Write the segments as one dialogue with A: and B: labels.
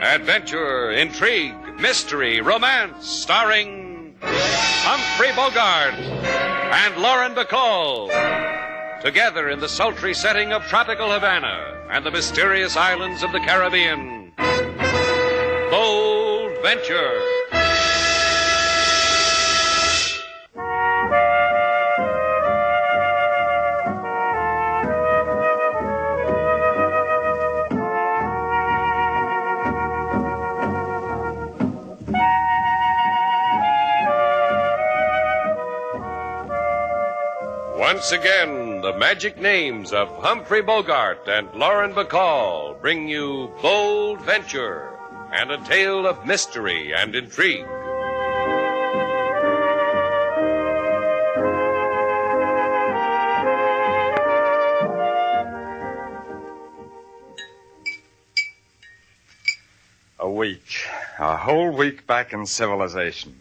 A: Adventure, intrigue, mystery, romance, starring Humphrey Bogart and Lauren Bacall. Together in the sultry setting of tropical Havana and the mysterious islands of the Caribbean. Bold Venture. Once again, the magic names of Humphrey Bogart and Lauren Bacall bring you Bold Venture and a tale of mystery and intrigue.
B: A whole week back in civilization.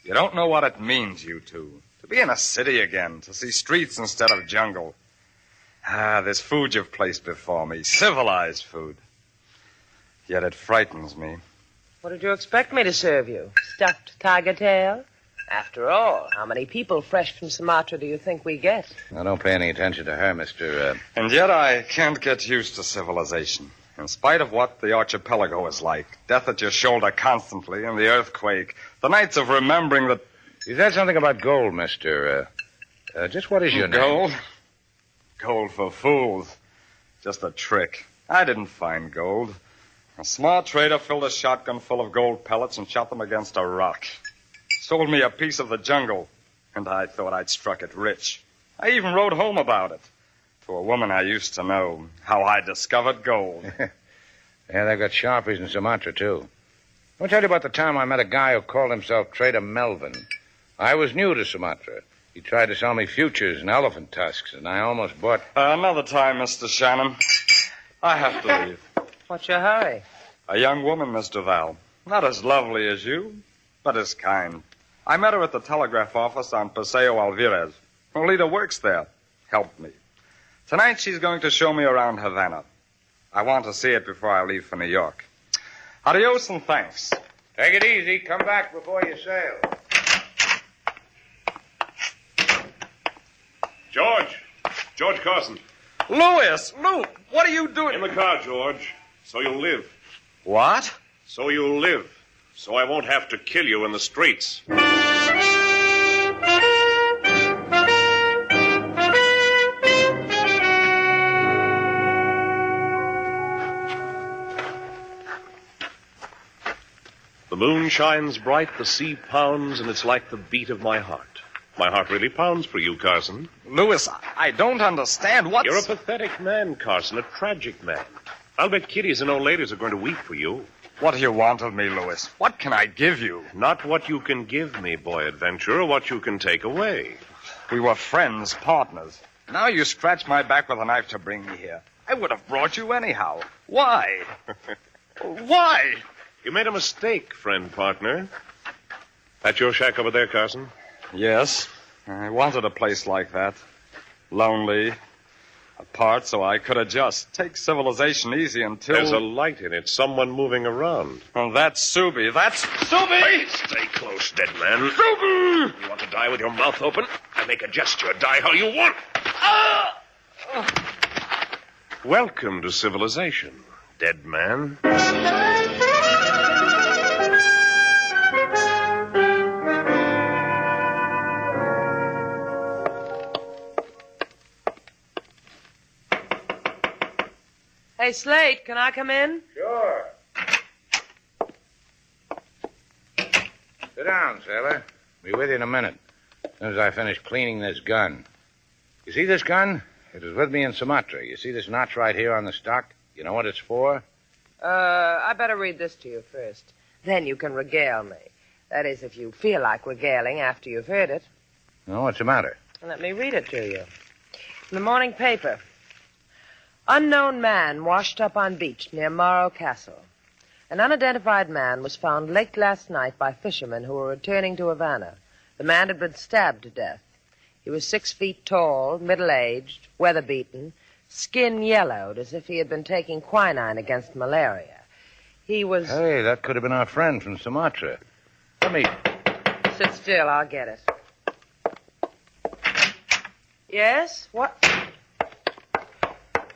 B: You don't know what it means, you two. To be in a city again, to see streets instead of jungle. This food you've placed before me, civilized food. Yet it frightens me.
C: What did you expect me to serve you? Stuffed tiger tail? After all, how many people fresh from Sumatra do you think we get?
D: Now, don't pay any attention to her, Mr.
B: And yet I can't get used to civilization. In spite of what the archipelago is like, death at your shoulder constantly, and the earthquake, the nights of remembering that...
D: You said something about gold, Mr. Just what is your name?
B: Gold? Gold for fools. Just a trick. I didn't find gold. A smart trader filled a shotgun full of gold pellets and shot them against a rock. Sold me a piece of the jungle, and I thought I'd struck it rich. I even wrote home about it. To a woman I used to know, how I discovered gold.
D: Yeah, they've got sharpies in Sumatra, too. I'll tell you about the time I met a guy who called himself Trader Melvin. I was new to Sumatra. He tried to sell me futures and elephant tusks, and I almost bought...
B: Another time, Mr. Shannon. I have to leave.
C: What's your hurry?
B: A young woman, Miss Duval. Not as lovely as you, but as kind. I met her at the telegraph office on Paseo Alvarez. Lolita works there. Helped me. Tonight she's going to show me around Havana. I want to see it before I leave for New York. Adios and thanks.
D: Take it easy. Come back before you sail.
E: George Carson.
B: Louis! Lou! What are you doing?
E: In the car, George. So you'll live.
B: What?
E: So you'll live. So I won't have to kill you in the streets. The moon shines bright, the sea pounds, and it's like the beat of my heart. My heart really pounds for you, Carson.
B: Louis, I don't understand. What's...
E: You're a pathetic man, Carson, a tragic man. I'll bet kiddies and old ladies are going to weep for you.
B: What do you want of me, Louis? What can I give you?
E: Not what you can give me, boy adventurer, what you can take away.
B: We were friends, partners. Now you scratch my back with a knife to bring me here. I would have brought you anyhow. Why? Why?
E: You made a mistake, friend partner. That your shack over there, Carson?
B: Yes. I wanted a place like that. Lonely. Apart so I could adjust. Take civilization easy until...
E: There's a light in it. Someone moving around.
B: Oh, that's Subi. That's Subi!
E: Hey, stay close, dead man.
B: Subi!
E: You want to die with your mouth open? I make a gesture. Die how you want. Welcome to civilization, dead man.
C: Hey, Slate, can I come in?
D: Sure. Sit down, sailor. Be with you in a minute. As soon as I finish cleaning this gun. You see this gun? It was with me in Sumatra. You see this notch right here on the stock? You know what it's for?
C: I better read this to you first. Then you can regale me. That is, if you feel like regaling after you've heard it.
D: No, what's the matter?
C: Let me read it to you. In the morning paper. Unknown man washed up on beach near Morro Castle. An unidentified man was found late last night by fishermen who were returning to Havana. The man had been stabbed to death. He was 6 feet tall, middle-aged, weather-beaten, skin yellowed as if he had been taking quinine against malaria. He was...
D: Hey, that could have been our friend from Sumatra. Let me...
C: Sit still, I'll get it. Yes? What?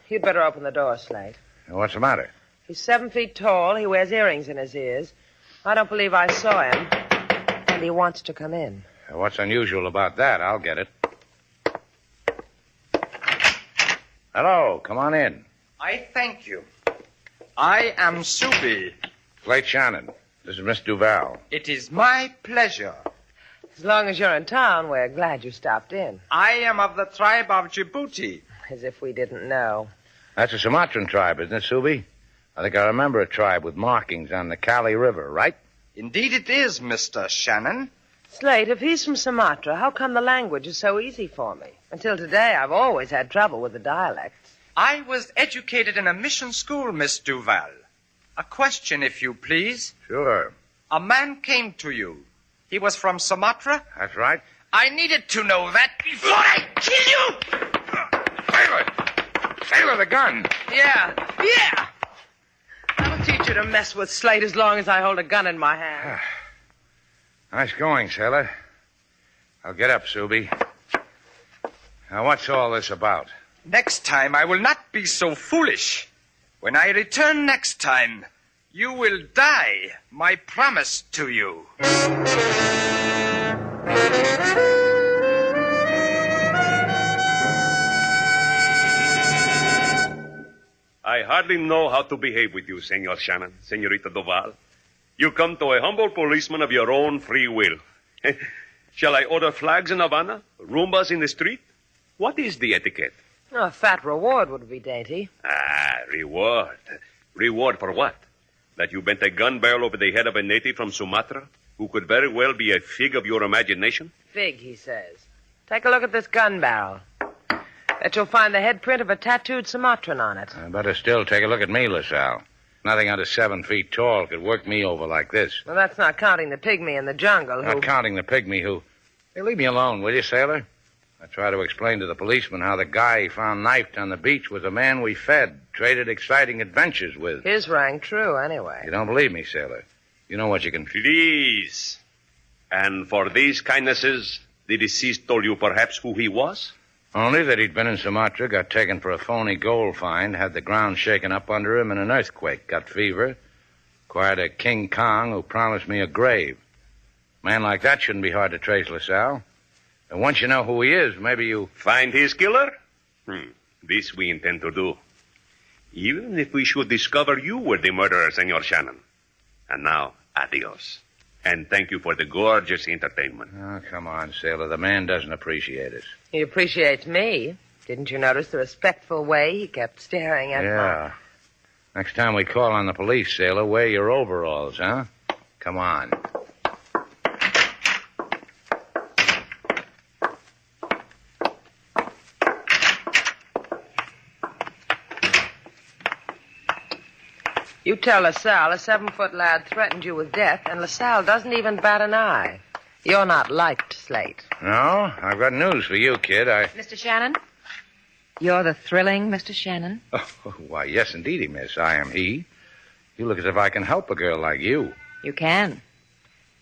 C: You'd better open the door, Slate.
D: What's the matter?
C: He's 7 feet tall. He wears earrings in his ears. I don't believe I saw him. And he wants to come in.
D: What's unusual about that? I'll get it. Hello, come on in.
F: I thank you. I am Subi.
D: Slate Shannon. This is Miss Duval.
F: It is my pleasure.
C: As long as you're in town, we're glad you stopped in.
F: I am of the tribe of Djibouti.
C: As if we didn't know.
D: That's a Sumatran tribe, isn't it, Subi? I think I remember a tribe with markings on the Cali River, right?
F: Indeed it is, Mr. Shannon.
C: Slate, if he's from Sumatra, how come the language is so easy for me? Until today, I've always had trouble with the dialects.
F: I was educated in a mission school, Miss Duval. A question, if you please.
D: Sure.
F: A man came to you. He was from Sumatra?
D: That's right.
F: I needed to know that before I kill you!
D: Sailor, the gun.
C: Yeah. I'll teach you to mess with Slate as long as I hold a gun in my hand.
D: Nice going, Sailor. I'll get up, Subi. Now, what's all this about?
F: Next time, I will not be so foolish. When I return next time, you will die, my promise to you.
E: I hardly know how to behave with you, Senor Shannon, Senorita Duval. You come to a humble policeman of your own free will. Shall I order flags in Havana? Roombas in the street? What is the etiquette?
C: Oh, a fat reward would be dainty.
E: Reward. Reward for what? That you bent a gun barrel over the head of a native from Sumatra, who could very well be a fig of your imagination?
C: Fig, he says. Take a look at this gun barrel. Bet you'll find the head print of a tattooed Sumatran on it.
D: Better still take a look at me, LaSalle. Nothing under 7 feet tall could work me over like this.
C: Well, that's not counting the pygmy in the jungle
D: Not counting the pygmy who... Hey, leave me alone, will you, Sailor? I try to explain to the policeman how the guy he found knifed on the beach was a man we fed, traded exciting adventures with.
C: His rang true, anyway.
D: You don't believe me, Sailor? You know what you can...
E: Please. And for these kindnesses, the deceased told you perhaps who he was?
D: Only that he'd been in Sumatra, got taken for a phony gold find, had the ground shaken up under him in an earthquake, got fever, acquired a King Kong who promised me a grave. A man like that shouldn't be hard to trace, LaSalle. And once you know who he is, maybe you...
E: Find his killer? This we intend to do. Even if we should discover you were the murderer, Senor Shannon. And now, adios. And thank you for the gorgeous entertainment.
D: Oh, come on, Sailor. The man doesn't appreciate us.
C: He appreciates me. Didn't you notice the respectful way he kept staring at me?
D: Yeah. Next time we call on the police, Sailor, wear your overalls, huh? Come on.
C: You tell LaSalle a 7-foot lad threatened you with death, and LaSalle doesn't even bat an eye. You're not liked, Slate.
D: No? I've got news for you, kid.
G: Mr. Shannon? You're the thrilling Mr. Shannon?
D: Oh, why, yes, indeedy, miss. I am he. You look as if I can help a girl like you.
G: You can.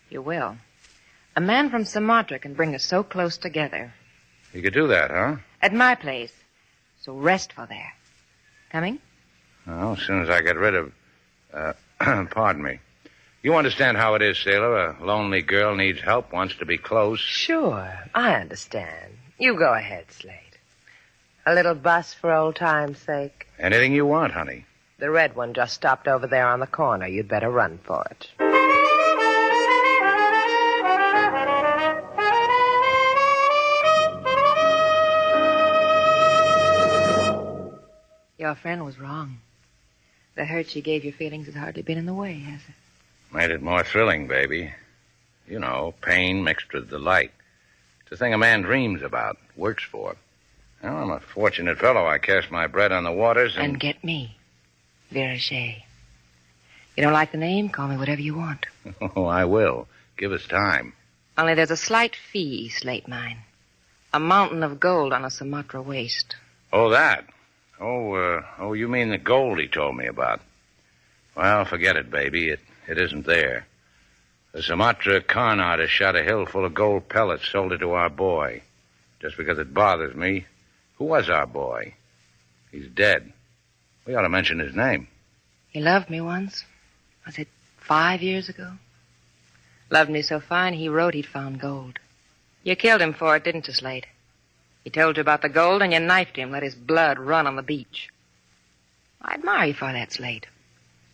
G: You will. A man from Sumatra can bring us so close together.
D: You could do that, huh?
G: At my place. So restful there. Coming?
D: Well, as soon as I get rid of... pardon me. You understand how it is, Sailor. A lonely girl needs help, wants to be close.
C: Sure, I understand. You go ahead, Slate. A little bus for old time's sake.
D: Anything you want, honey.
C: The red one just stopped over there on the corner. You'd better run for it.
G: Your friend was wrong. The hurt she gave your feelings has hardly been in the way, has it?
D: Made it more thrilling, baby. You know, pain mixed with delight. It's a thing a man dreams about, works for. Well, I'm a fortunate fellow. I cast my bread on the waters
G: And get me. Vera Shea. You don't like the name? Call me whatever you want.
D: Oh, I will. Give us time.
G: Only there's a slight fee, Slate mine. A mountain of gold on a Sumatra waste.
D: Oh, that. Oh, you mean the gold he told me about. Well, forget it, baby. It isn't there. The Sumatra con artist shot a hill full of gold pellets, sold it to our boy. Just because it bothers me, who was our boy? He's dead. We ought to mention his name.
G: He loved me once. Was it 5 years ago? Loved me so fine, he wrote he'd found gold. You killed him for it, didn't you, Slate? He told you about the gold, and you knifed him, let his blood run on the beach. I admire you for that, Slate.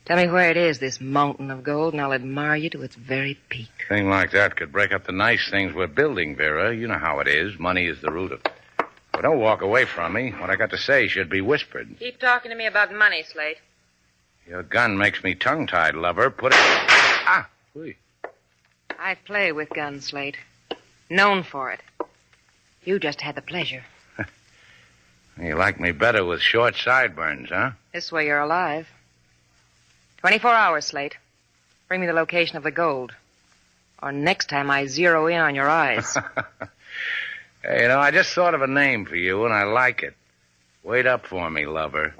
G: Tell me where it is, this mountain of gold, and I'll admire you to its very peak.
D: A thing like that could break up the nice things we're building, Vera. You know how it is. Money is the root of it. But don't walk away from me. What I got to say should be whispered.
G: Keep talking to me about money, Slate.
D: Your gun makes me tongue-tied, lover. Put it... Ah! Whee.
G: I play with guns, Slate. Known for it. You just had the pleasure.
D: You like me better with short sideburns, huh?
G: This way you're alive. 24 hours, Slate. Bring me the location of the gold. Or next time I zero in on your eyes.
D: Hey, I just thought of a name for you, and I like it. Wait up for me, lover.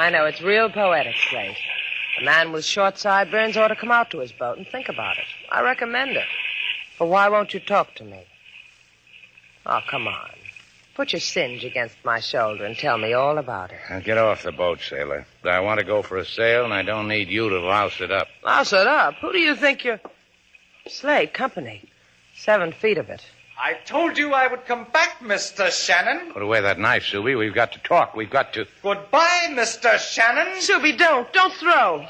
C: I know, it's real poetic, Slate. A man with short sideburns ought to come out to his boat and think about it. I recommend it. But why won't you talk to me? Oh, come on. Put your singe against my shoulder and tell me all about it.
D: Now get off the boat, sailor. I want to go for a sail, and I don't need you to louse it up.
C: Louse it up? Who do you think you're... Slate, company. 7 feet of it.
F: I told you I would come back, Mr. Shannon.
D: Put away that knife, Subi. We've got to talk. We've got to...
F: Goodbye, Mr. Shannon.
C: Subi, don't. Don't throw.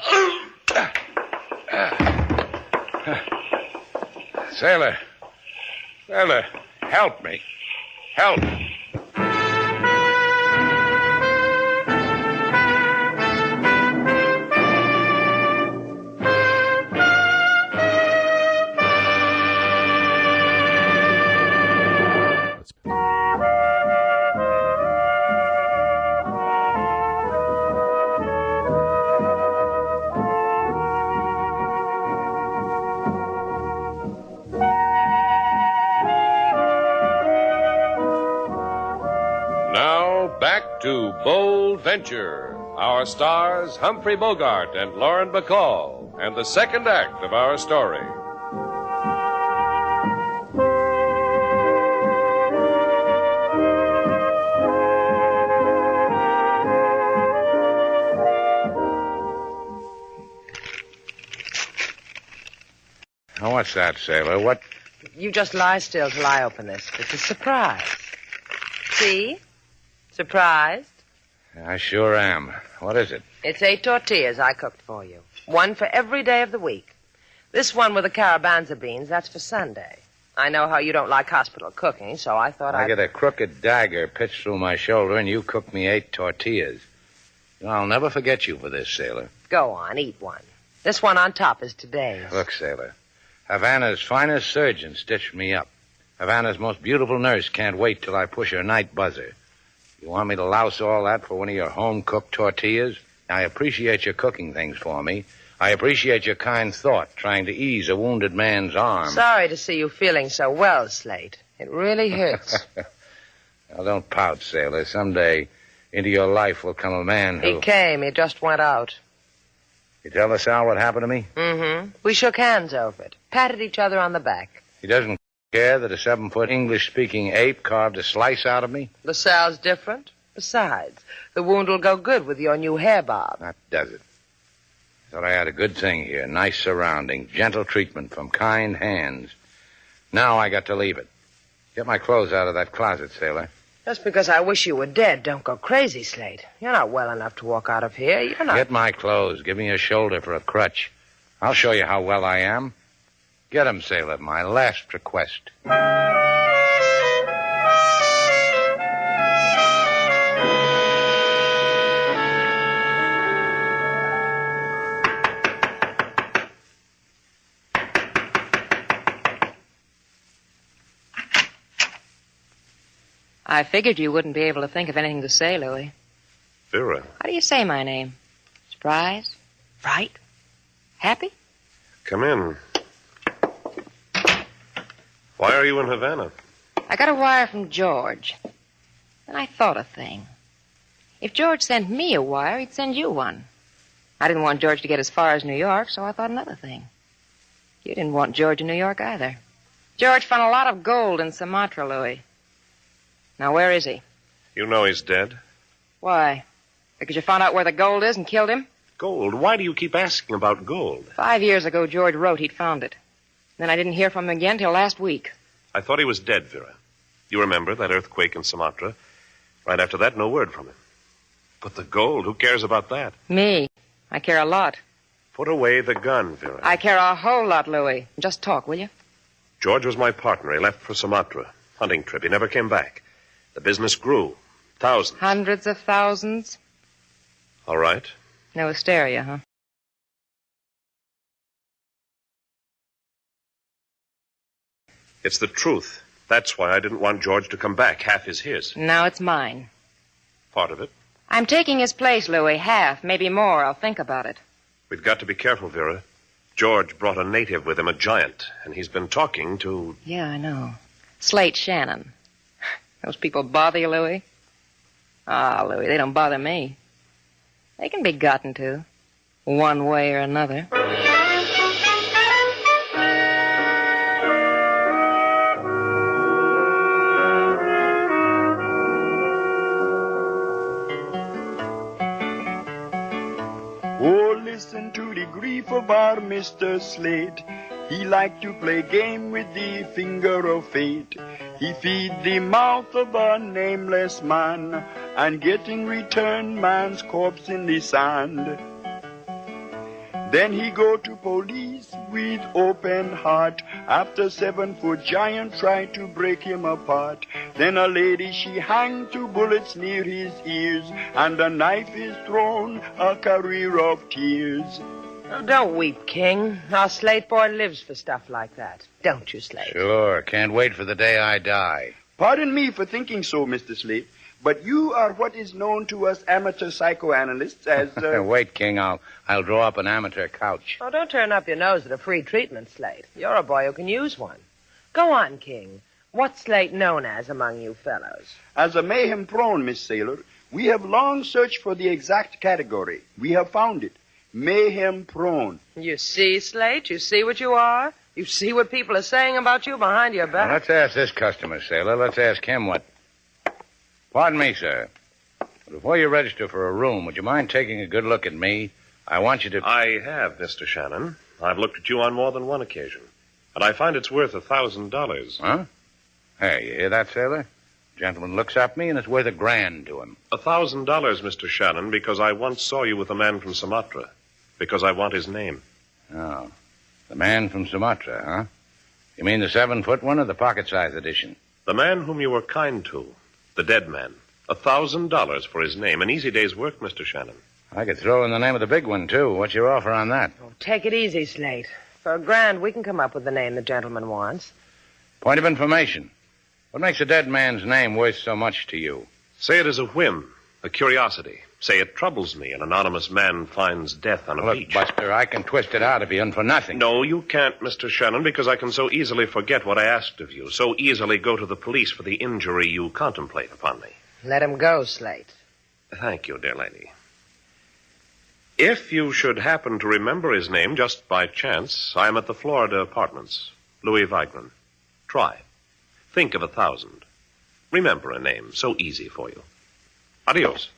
D: Sailor. Sailor, help me. Help.
A: Back to Bold Venture. Our stars, Humphrey Bogart and Lauren Bacall, and the second act of our story.
D: Now, what's that, sailor? What?
C: You just lie still till I open this. It's a surprise. See? Surprised?
D: I sure am. What is it?
C: It's 8 tortillas I cooked for you. 1 for every day of the week. This one with the carabanza beans, that's for Sunday. I know how you don't like hospital cooking, so I thought
D: I get a crooked dagger pitched through my shoulder, and you cook me 8 tortillas. I'll never forget you for this, sailor.
C: Go on, eat one. This one on top is today's.
D: Look, sailor. Havana's finest surgeon stitched me up. Havana's most beautiful nurse can't wait till I push her night buzzer. You want me to louse all that for one of your home-cooked tortillas? I appreciate your cooking things for me. I appreciate your kind thought, trying to ease a wounded man's arm.
C: Sorry to see you feeling so well, Slate. It really hurts.
D: Now, don't pout, sailor. Someday into your life will come a man who...
C: He came. He just went out.
D: You tell us, Sal, what happened to me?
C: Mm-hmm. We shook hands over it. Patted each other on the back.
D: He doesn't care that a 7-foot English-speaking ape carved a slice out of me?
C: The sal's different. Besides, the wound will go good with your new hair bob.
D: That does it. Thought I had a good thing here. Nice surroundings, gentle treatment from kind hands. Now I got to leave it. Get my clothes out of that closet, sailor.
C: Just because I wish you were dead, don't go crazy, Slate. You're not well enough to walk out of here. You're not...
D: Get my clothes. Give me your shoulder for a crutch. I'll show you how well I am. Get 'em, sailor. My last request.
G: I figured you wouldn't be able to think of anything to say, Louie.
E: Vera.
G: How do you say my name? Surprised? Fright? Happy?
E: Come in. Why are you in Havana?
G: I got a wire from George. And I thought a thing. If George sent me a wire, he'd send you one. I didn't want George to get as far as New York, so I thought another thing. You didn't want George in New York either. George found a lot of gold in Sumatra, Louis. Now, where is he?
E: You know he's dead.
G: Why? Because you found out where the gold is and killed him?
E: Gold? Why do you keep asking about gold?
G: 5 years ago, George wrote he'd found it. Then I didn't hear from him again till last week.
E: I thought he was dead, Vera. You remember that earthquake in Sumatra? Right after that, no word from him. But the gold, who cares about that?
G: Me. I care a lot.
E: Put away the gun, Vera.
G: I care a whole lot, Louis. Just talk, will you?
E: George was my partner. He left for Sumatra. Hunting trip. He never came back. The business grew. Thousands.
G: Hundreds of thousands.
E: All right.
G: No hysteria, huh?
E: It's the truth. That's why I didn't want George to come back. Half is his.
G: Now it's mine.
E: Part of it.
G: I'm taking his place, Louis. Half, maybe more. I'll think about it.
E: We've got to be careful, Vera. George brought a native with him, a giant, and he's been talking to...
G: Yeah, I know. Slate Shannon. Those people bother you, Louis? Ah, Louis, they don't bother me. They can be gotten to, one way or another.
H: Oh, listen to the grief of our Mr. Slate. He liked to play game with the finger of fate. He feed the mouth of a nameless man and get in return man's corpse in the sand. Then he go to police with open heart after 7-foot giant tried to break him apart. Then a lady she hanged 2 bullets near his ears and a knife is thrown, a career of tears.
C: Oh, don't weep, King. Our Slate boy lives for stuff like that. Don't you, Slate?
D: Sure. Can't wait for the day I die.
H: Pardon me for thinking so, Mr. Slate, but you are what is known to us amateur psychoanalysts as...
D: Wait, King. I'll draw up an amateur couch.
C: Oh, don't turn up your nose at a free treatment, Slate. You're a boy who can use one. Go on, King. What's Slate known as among you fellows?
H: As a mayhem prone, Miss Sailor, we have long searched for the exact category. We have found it. Mayhem prone.
C: You see, Slate? You see what you are? You see what people are saying about you behind your back?
D: Now, let's ask this customer, Sailor. Let's ask him what... Pardon me, sir. Before you register for a room, would you mind taking a good look at me? I want you to...
E: I have, Mr. Shannon. I've looked at you on more than one occasion. And I find it's worth $1,000.
D: Huh? Hey, you hear that, Sailor? Gentleman looks at me, and it's worth $1,000 to him.
E: $1,000, Mr. Shannon, because I once saw you with a man from Sumatra. Because I want his name.
D: Oh. The man from Sumatra, huh? You mean the 7-foot one or the pocket-sized edition?
E: The man whom you were kind to. The dead man. $1,000 for his name. An easy day's work, Mr. Shannon.
D: I could throw in the name of the big one, too. What's your offer on that?
C: Oh, take it easy, Slate. For $1,000, we can come up with the name the gentleman wants.
D: Point of information. What makes a dead man's name worth so much to you?
E: Say it is a whim, a curiosity. Say it troubles me. An anonymous man finds death on a
D: Look,
E: beach.
D: Buster, I can twist it out if you're in for nothing.
E: No, you can't, Mr. Shannon, because I can so easily forget what I asked of you. So easily go to the police for the injury you contemplate upon me.
C: Let him go, Slate.
E: Thank you, dear lady. If you should happen to remember his name just by chance, I am at the Florida Apartments. Louis Vigran. Try. Think of 1,000. Remember a name so easy for you. Adios.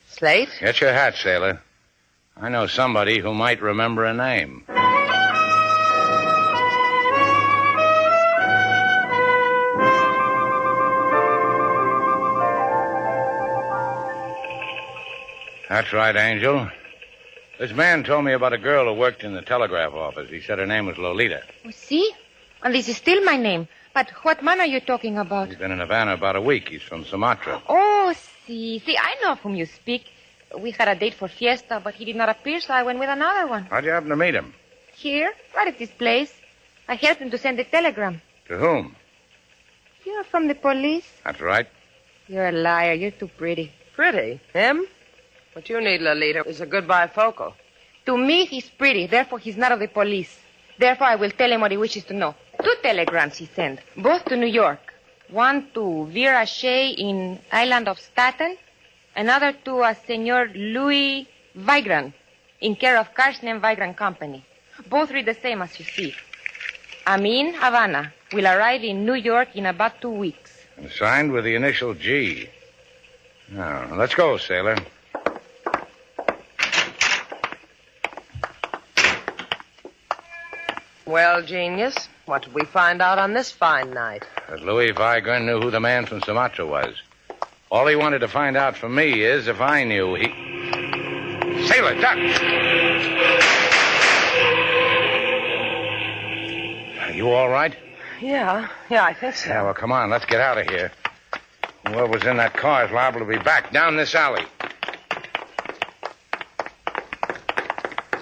C: Slate?
D: Get your hat, Sailor. I know somebody who might remember a name. That's right, Angel. This man told me about a girl who worked in the telegraph office. He said her name was Lolita.
I: Oh, see? And this is still my name. But what man are you talking about?
D: He's been in Havana about a week. He's from Sumatra.
I: Oh, see, I know of whom you speak. We had a date for fiesta, but he did not appear, so I went with another one.
D: How'd you happen to meet him?
I: Here, right at this place. I helped him to send the telegram.
D: To whom?
I: You're from the police?
D: That's right.
I: You're a liar. You're too pretty.
C: Pretty. Him? What you need, Lolita, is a good bifocal.
I: To me, he's pretty. Therefore, he's not of the police. Therefore, I will tell him what he wishes to know. 2 telegrams he sent, both to New York. One to Vera Shea in island of Staten. Another to a Senor Louis Vigran in care of Carson and Vigran Company. Both read the same as you see. Amin, Havana, will arrive in New York in about 2 weeks.
D: And signed with the initial G. Now, let's go, sailor.
C: Well, genius, what did we find out on this fine night?
D: That Louis Vigran knew who the man from Sumatra was. All he wanted to find out from me is if I knew he... Sailor, duck! Are you all right?
C: Yeah, I think so.
D: Yeah, well, come on, let's get out of here. Whoever was in that car is liable to be back down this alley.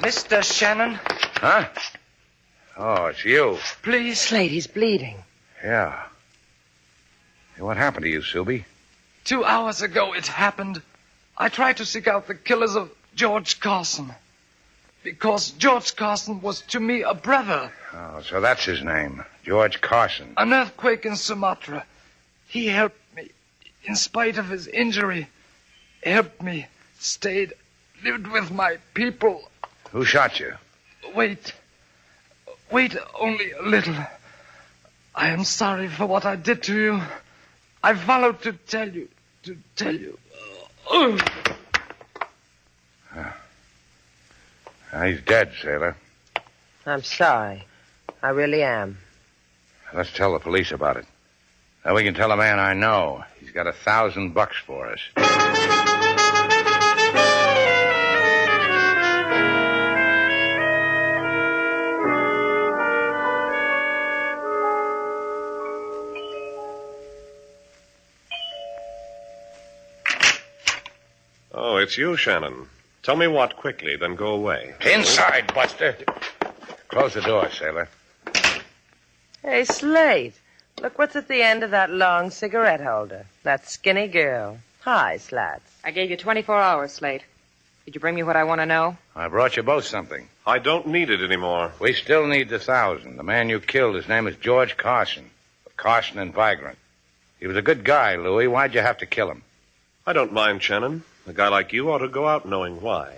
F: Mr. Shannon?
D: Huh? Oh, it's you.
F: Please.
C: Slate, he's bleeding.
D: Yeah. Hey, what happened to you, Subi?
F: 2 hours ago it happened. I tried to seek out the killers of George Carson. Because George Carson was to me a brother.
D: Oh, so that's his name. George Carson.
F: An earthquake in Sumatra. He helped me, in spite of his injury. Helped me, stayed, lived with my people.
D: Who shot you?
F: Wait only a little. I am sorry for what I did to you. I followed to tell you.
D: He's dead, sailor.
C: I'm sorry. I really am.
D: Let's tell the police about it. Now we can tell a man I know. He's got $1,000 for us.
E: Oh, it's you, Shannon. Tell me what quickly, then go away.
D: Inside, Buster. Close the door, sailor.
C: Hey, Slate, look what's at the end of that long cigarette holder. That skinny girl. Hi, Slats.
G: I gave you 24 hours, Slate. Did you bring me what I want to know?
D: I brought you both something.
E: I don't need it anymore.
D: We still need the 1,000. The man you killed, his name is George Carson. Of Carson and Vigran. He was a good guy, Louis. Why'd you have to kill him?
E: I don't mind, Shannon. A guy like you ought to go out knowing why.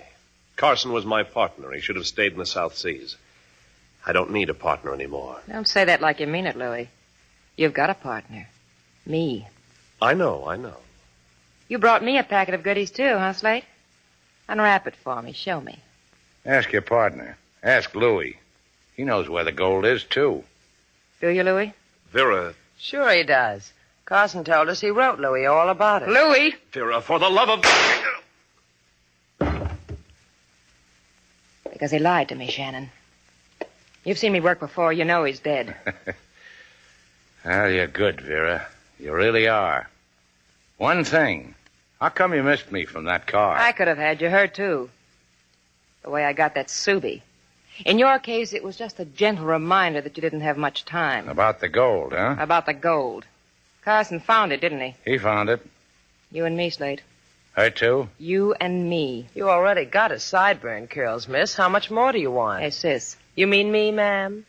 E: Carson was my partner. He should have stayed in the South Seas. I don't need a partner anymore.
G: Don't say that like you mean it, Louis. You've got a partner. Me.
E: I know.
G: You brought me a packet of goodies, too, huh, Slate? Unwrap it for me. Show me.
D: Ask your partner. Ask Louis. He knows where the gold is, too.
G: Do you, Louis?
E: Vera.
C: Sure he does. Carson told us he wrote Louis all about it.
G: Louis!
E: Vera, for the love of...
G: Because he lied to me, Shannon. You've seen me work before. You know he's dead.
D: Well, you're good, Vera. You really are. One thing. How come you missed me from that car?
G: I could have had you hurt, too. The way I got that Subi. In your case, it was just a gentle reminder that you didn't have much time.
D: About the gold, huh?
G: About the gold. Carson found it, didn't he?
D: He found it.
G: You and me, Slate.
D: Her, too?
G: You and me.
C: You already got his sideburn curls, miss. How much more do you want?
G: Hey, sis.
C: You mean me, ma'am?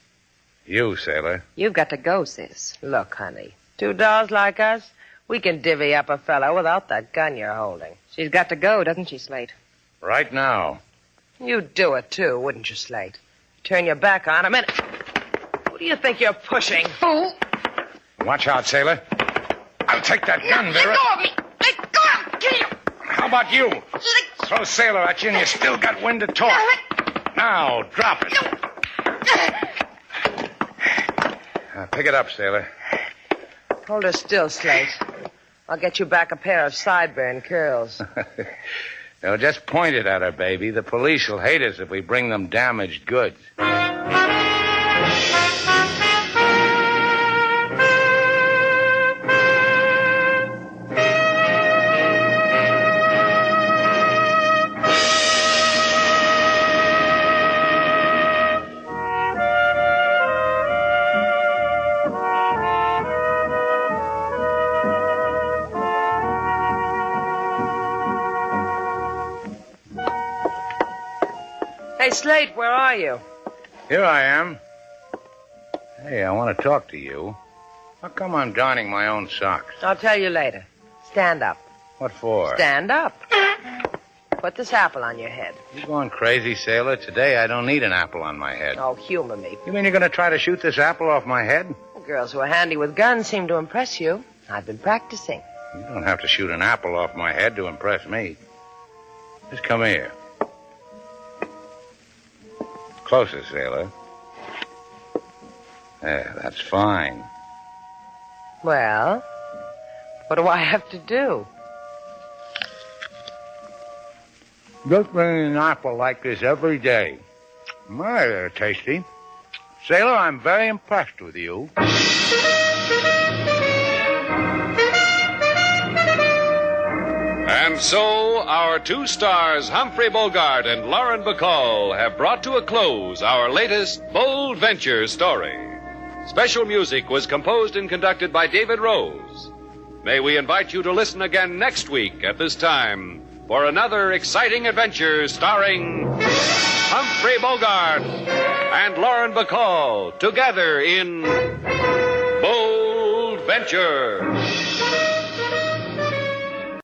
D: You, sailor.
G: You've got to go, sis.
C: Look, honey, 2 dolls like us, we can divvy up a fellow without that gun you're holding.
G: She's got to go, doesn't she, Slate?
D: Right now.
C: You'd do it, too, wouldn't you, Slate? Turn your back on him and... Who do you think you're pushing?
G: Fool!
D: Watch out, sailor. I'll take that gun, Vera.
I: Let go of me! Let go! I'll kill you!
D: How about you? Throw sailor at you and you still got wind to talk. Now, drop it. Pick it up, sailor.
C: Hold her still, Slate. I'll get you back a pair of sideburn curls.
D: Now, just point it at her, baby. The police will hate us if we bring them damaged goods.
C: Hey, Slate, where are you?
D: Here I am. Hey, I want to talk to you. How come I'm darning my own socks?
C: I'll tell you later. Stand up.
D: What for?
C: Stand up. Put this apple on your head.
D: You going crazy, Sailor? Today I don't need an apple on my head.
C: Oh, humor me.
D: You mean you're going to try to shoot this apple off my head?
C: Girls who are handy with guns seem to impress you. I've been practicing.
D: You don't have to shoot an apple off my head to impress me. Just come here. Closer, Sailor. There, that's fine.
C: Well, what do I have to do?
D: Just bring an apple like this every day. My, they're tasty. Sailor, I'm very impressed with you.
A: And so, our two stars, Humphrey Bogart and Lauren Bacall, have brought to a close our latest bold venture story. Special music was composed and conducted by David Rose. May we invite you to listen again next week at this time for another exciting adventure starring Humphrey Bogart and Lauren Bacall together in Bold Venture.